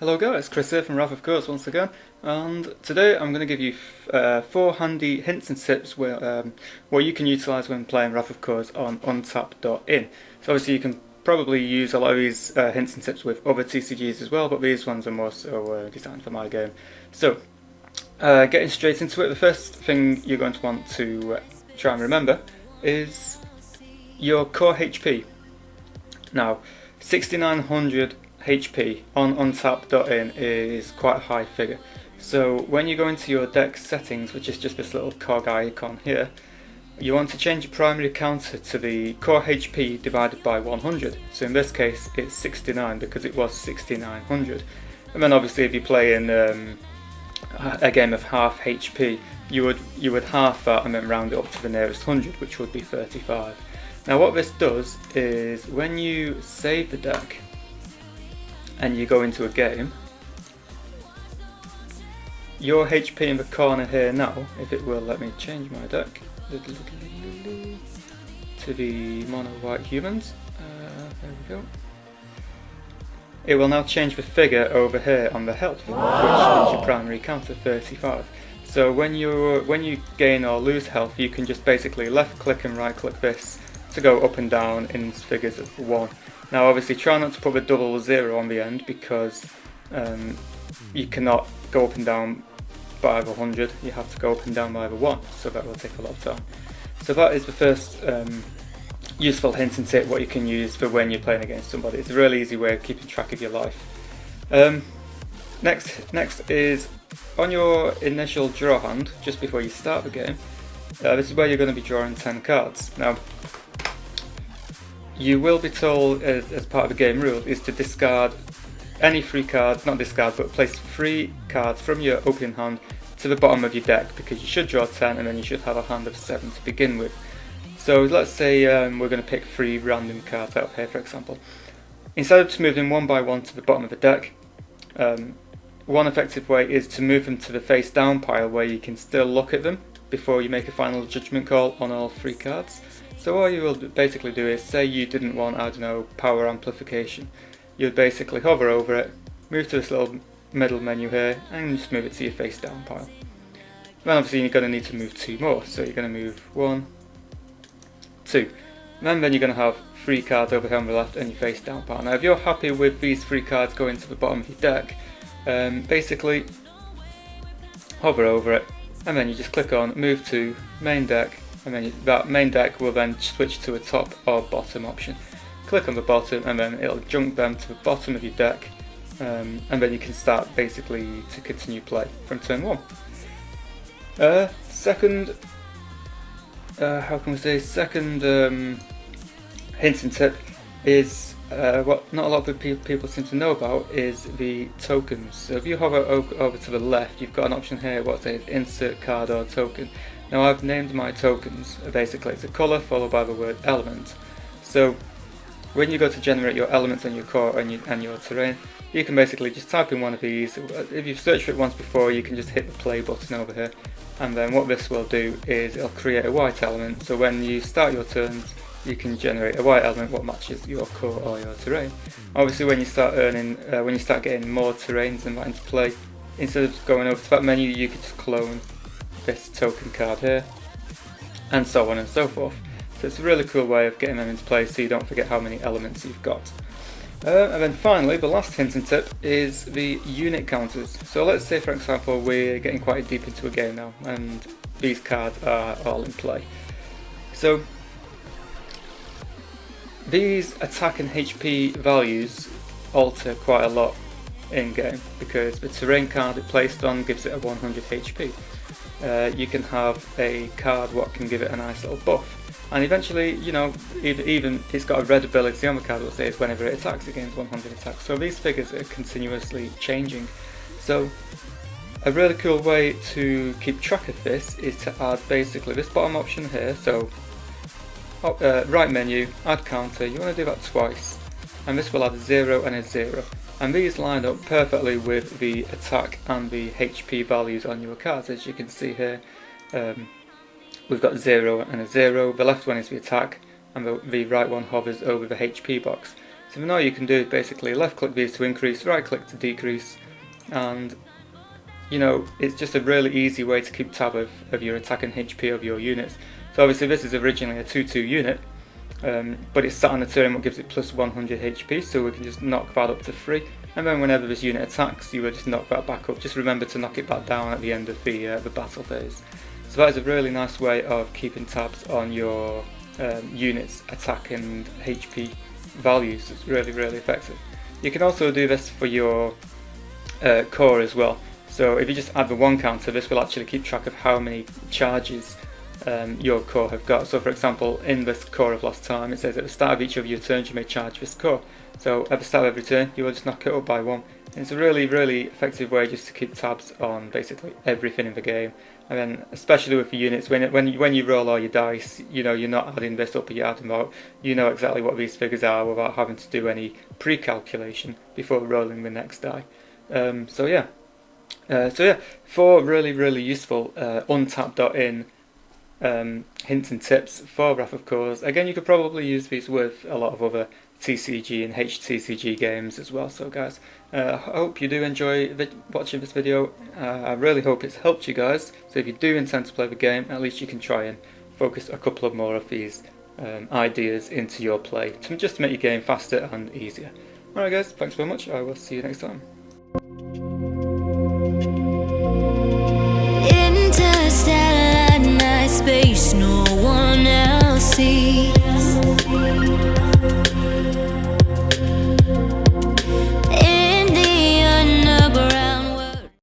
Hello guys, Chris here from Wrath of Course once again, and today I'm going to give you 4 handy hints and tips what you can utilise when playing Wrath of Course on UnTap.in. So obviously you can probably use a lot of these hints and tips with other TCGs as well, but these ones are more so designed for my game. So, getting straight into it, the first thing you're going to want to try and remember is your core HP. Now, 6900 HP on UnTap.in is quite a high figure. So when you go into your deck settings, which is just this little cog icon here, you want to change your primary counter to the core HP divided by 100. So in this case it's 69 because it was 6900. And then obviously if you play in a game of half HP, you would half that and then round it up to the nearest 100, which would be 35. Now what this does is when you save the deck and you go into a game, your HP in the corner here now, if it will let me change my deck to the mono white humans, there we go. It will now change the figure over here on the health, which is your primary counter, 35. So when you gain or lose health, you can just basically left click and right click this to go up and down in figures of 1. Now obviously try not to put the double 0 on the end because you cannot go up and down by the 100, you have to go up and down by the 1, so that will take a lot of time. So that is the first useful hint and tip what you can use for when you're playing against somebody. It's a really easy way of keeping track of your life. Next is on your initial draw hand, just before you start the game, this is where you're going to be drawing 10 cards. Now you will be told as part of the game rule is to discard any 3 cards, not discard but place 3 cards from your opening hand to the bottom of your deck, because you should draw 10 and then you should have a hand of 7 to begin with. So let's say we're going to pick 3 random cards out here, for example. Instead of just moving one by one to the bottom of the deck, one effective way is to move them to the face down pile where you can still look at them before you make a final judgment call on all 3 cards. So what you will basically do is, say you didn't want, I don't know, power amplification, you'd basically hover over it, move to this little middle menu here and just move it to your face down pile. Then obviously you're going to need to move 2 more, so you're going to move 1, 2, and then you're going to have 3 cards over here on the left and your face down pile. Now if you're happy with these 3 cards going to the bottom of your deck, basically hover over it and then you just click on move to main deck, and then that main deck will then switch to a top or bottom option. Click on the bottom and then it'll jump them to the bottom of your deck, and then you can start basically to continue play from turn 1. Second hint and tip is what not a lot of people seem to know about is the tokens. So if you hover over to the left, you've got an option here what says insert card or token. Now I've named my tokens, basically it's a colour followed by the word element. So when you go to generate your elements on your core and your terrain, you can basically just type in one of these. If you've searched for it once before, you can just hit the play button over here, and then what this will do is it'll create a white element, so when you start your turns you can generate a white element what matches your core or your terrain. Obviously when you start getting more terrains and that into play, instead of going over to that menu you could just clone this token card here, and so on and so forth. So it's a really cool way of getting them into play so you don't forget how many elements you've got. And then finally, the last hint and tip is the unit counters. So let's say for example we're getting quite deep into a game now and these cards are all in play. So these attack and HP values alter quite a lot in game because the terrain card it placed on gives it a 100 HP. You can have a card what can give it a nice little buff, and eventually, you know, even it's got a red ability on the card that says whenever it attacks it gains 100 attacks. So these figures are continuously changing. So a really cool way to keep track of this is to add basically this bottom option here. So right menu, add counter, you want to do that twice, and this will add a 0 and a 0. And these line up perfectly with the attack and the HP values on your cards. As you can see here, we've got 0 and a 0. The left one is the attack and the right one hovers over the HP box. So now you can do basically left click these to increase, right click to decrease, and you know, it's just a really easy way to keep tab of your attack and HP of your units. So obviously this is originally a 2/2 unit, but it's sat on a turn what gives it plus 100 HP, so we can just knock that up to 3, and then whenever this unit attacks you will just knock that back up. Just remember to knock it back down at the end of the battle phase. So that is a really nice way of keeping tabs on your units' attack and HP values. It's really, really effective. You can also do this for your core as well. So if you just add the 1 counter, this will actually keep track of how many charges your core have got. So for example, in this core of Lost Time, it says at the start of each of your turns you may charge this core. So at the start of every turn you will just knock it up by 1. And it's a really, really effective way just to keep tabs on basically everything in the game. And then especially with the units, when you roll all your dice, you know, you're not adding this up or you're adding out. You know exactly what these figures are without having to do any pre-calculation before rolling the next die. So yeah, 4 really, really useful UnTap.in hints and tips for Wrath of Cores. Again, you could probably use these with a lot of other TCG and HTCG games as well. So guys, I hope you do enjoy watching this video. I really hope it's helped you guys. So if you do intend to play the game, at least you can try and focus a couple of more of these ideas into your play, just to make your game faster and easier. Alright guys, thanks very much. I will see you next time.